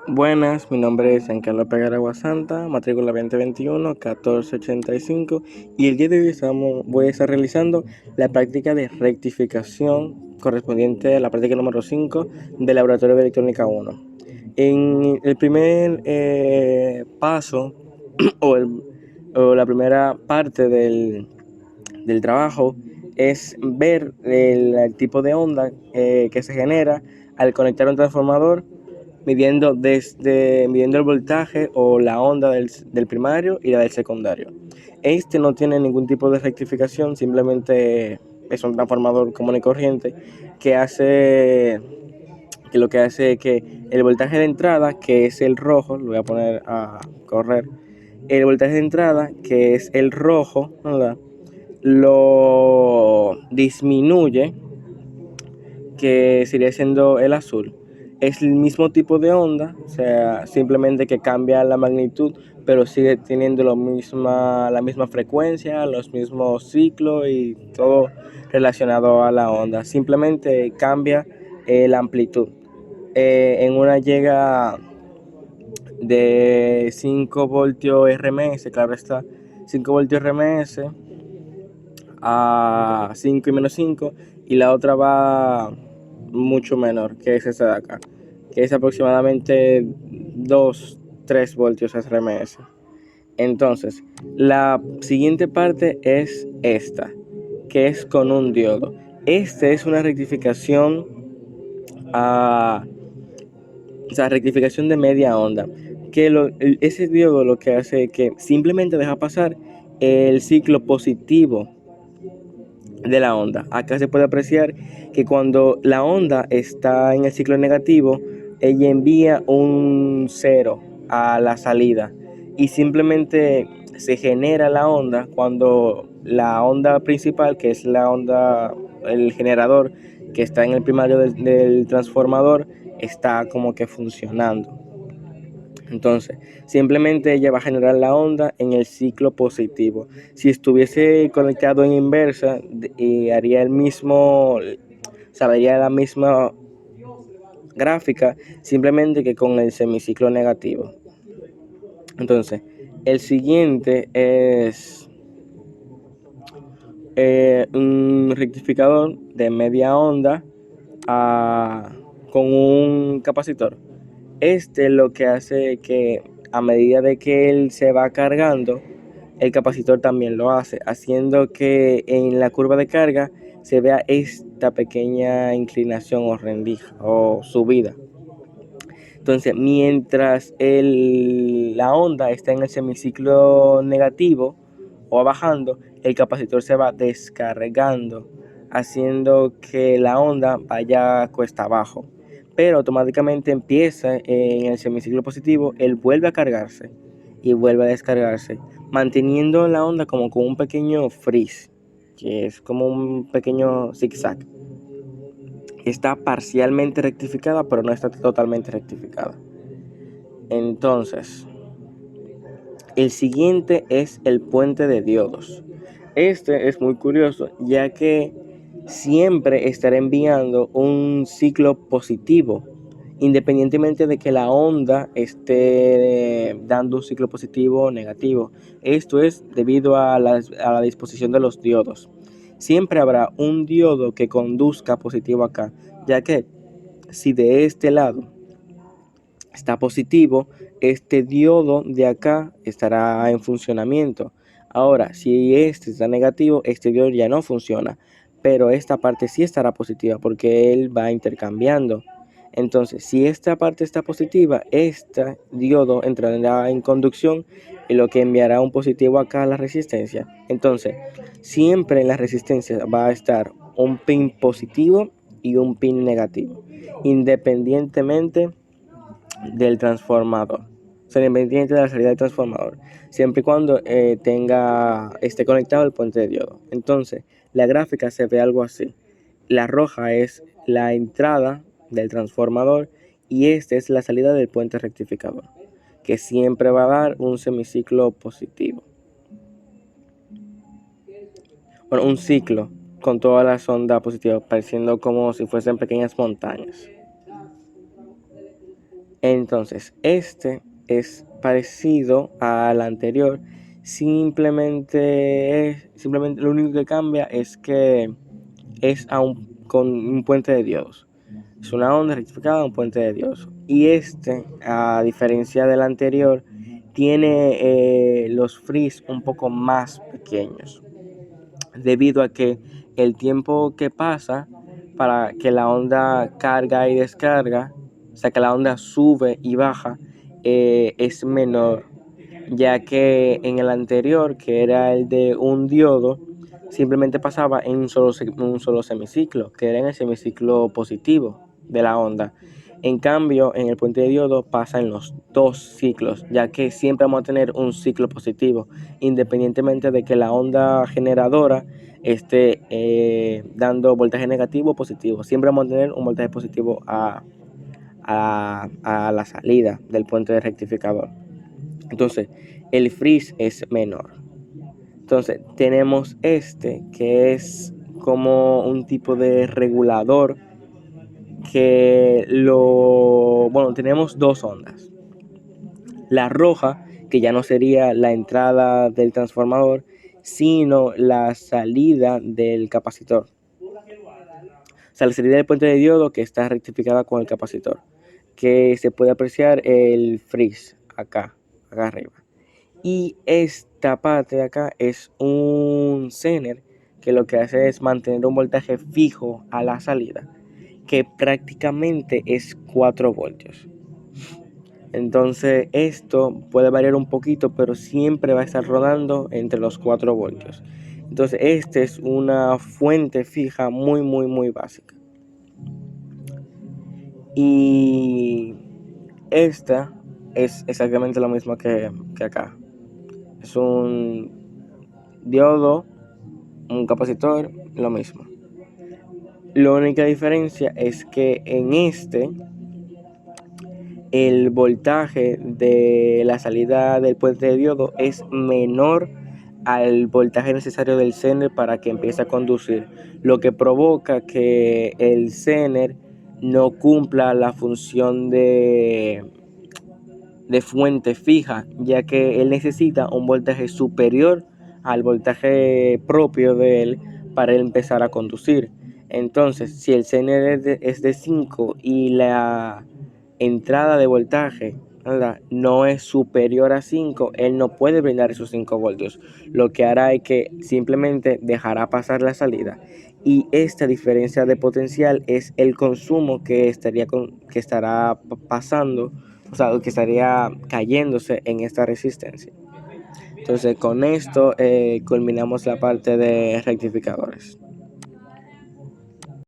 Buenas, mi nombre es Giancarlo Peguera Santa, matrícula 2021 1485 y el día de hoy voy a estar realizando la práctica de rectificación correspondiente a la práctica número 5 del Laboratorio de Electrónica 1. En el primer paso o la primera parte del trabajo es ver el tipo de onda que se genera al conectar un transformador midiendo el voltaje o la onda del primario y la del secundario. Este no tiene ningún tipo de rectificación, simplemente es un transformador común y corriente que lo que hace es que el voltaje de entrada, que es el rojo, lo voy a poner a correr, el voltaje de entrada, que es el rojo, ¿verdad? Lo disminuye, que sería siendo el azul. Es el mismo tipo de onda, o sea, simplemente que cambia la magnitud, pero sigue teniendo la misma frecuencia, los mismos ciclos y todo relacionado a la onda. Simplemente cambia la amplitud. En una llega de 5 voltios RMS, claro está, 5 voltios RMS a 5 y menos 5, y la otra va mucho menor, que es esta de acá, que es aproximadamente 2 3 voltios RMS. Entonces, la siguiente parte es esta, que es con un diodo. Esta es una rectificación a rectificación de media onda, que ese diodo lo que hace es que simplemente deja pasar el ciclo positivo de la onda. Acá se puede apreciar que cuando la onda está en el ciclo negativo, ella envía un cero a la salida y simplemente se genera la onda cuando la onda principal, que es la onda, el generador que está en el primario del transformador, está como que funcionando. Entonces, simplemente ella va a generar la onda en el ciclo positivo. Si estuviese conectado en inversa, haría el mismo, o sea, vería la misma gráfica, simplemente que con el semiciclo negativo. Entonces, el siguiente es un rectificador de media onda con un capacitor. Este lo que hace es que a medida de que él se va cargando, el capacitor también lo hace, haciendo que en la curva de carga se vea esta pequeña inclinación o rendija o subida. Entonces, mientras la onda está en el semiciclo negativo o bajando, el capacitor se va descargando, haciendo que la onda vaya cuesta abajo. Pero automáticamente empieza en el semiciclo positivo, él vuelve a cargarse y vuelve a descargarse, manteniendo la onda como con un pequeño freeze, que es como un pequeño zigzag. Está parcialmente rectificada, pero no está totalmente rectificada. Entonces, el siguiente es el puente de diodos. Este es muy curioso, ya que siempre estará enviando un ciclo positivo, independientemente de que la onda esté dando un ciclo positivo o negativo. Esto es debido a la disposición de los diodos. Siempre habrá un diodo que conduzca positivo acá, ya que si de este lado está positivo, este diodo de acá estará en funcionamiento. Ahora, si este está negativo, este diodo ya no funciona, pero esta parte sí estará positiva porque él va intercambiando. Entonces, si esta parte está positiva, este diodo entrará en conducción y lo que enviará un positivo acá a la resistencia. Entonces, siempre en la resistencia va a estar un pin positivo y un pin negativo, independientemente del transformador. O sea, independiente de la salida del transformador, siempre y cuando esté conectado el puente de diodo. Entonces, la gráfica se ve algo así. La roja es la entrada del transformador y esta es la salida del puente rectificador, que siempre va a dar un semiciclo positivo. Bueno, un ciclo con todas las ondas positivas, pareciendo como si fuesen pequeñas montañas. Entonces, este es parecido al anterior, simplemente lo único que cambia es que es con un puente de diodos. Es una onda rectificada, un puente de diodos. Y este, a diferencia del anterior, tiene los frizz un poco más pequeños, debido a que el tiempo que pasa para que la onda carga y descarga, o sea que la onda sube y baja, es menor, ya que en el anterior, que era el de un diodo, simplemente pasaba en un solo semiciclo, que era en el semiciclo positivo de la onda. En cambio, en el puente de diodo pasa en los dos ciclos, ya que siempre vamos a tener un ciclo positivo, independientemente de que la onda generadora esté dando voltaje negativo o positivo. Siempre vamos a tener un voltaje positivo a la salida del puente de rectificador. Entonces, el frizz es menor. Entonces, tenemos este que es como un tipo de regulador bueno, tenemos dos ondas. La roja, que ya no sería la entrada del transformador, sino la salida del capacitor. O sea, la salida del puente de diodo que está rectificada con el capacitor, que se puede apreciar el frizz acá arriba. Y esta parte de acá es un Zener que lo que hace es mantener un voltaje fijo a la salida, que prácticamente es 4 voltios. Entonces esto puede variar un poquito, pero siempre va a estar rodando entre los 4 voltios. Entonces esta es una fuente fija muy básica. Y esta es exactamente lo mismo que acá. Es un diodo, un capacitor, lo mismo. La única diferencia es que en este el voltaje de la salida del puente de diodo es menor al voltaje necesario del Zener para que empiece a conducir, lo que provoca que el Zener no cumpla la función de fuente fija, ya que él necesita un voltaje superior al voltaje propio de él para él empezar a conducir. Entonces, si el CNR es de 5 y la entrada de voltaje, ¿verdad?, no es superior a 5, él no puede brindar esos 5 voltios. Lo que hará es que simplemente dejará pasar la salida. Y esta diferencia de potencial es el consumo que estará pasando, o sea, que estaría cayéndose en esta resistencia. Entonces, con esto culminamos la parte de rectificadores.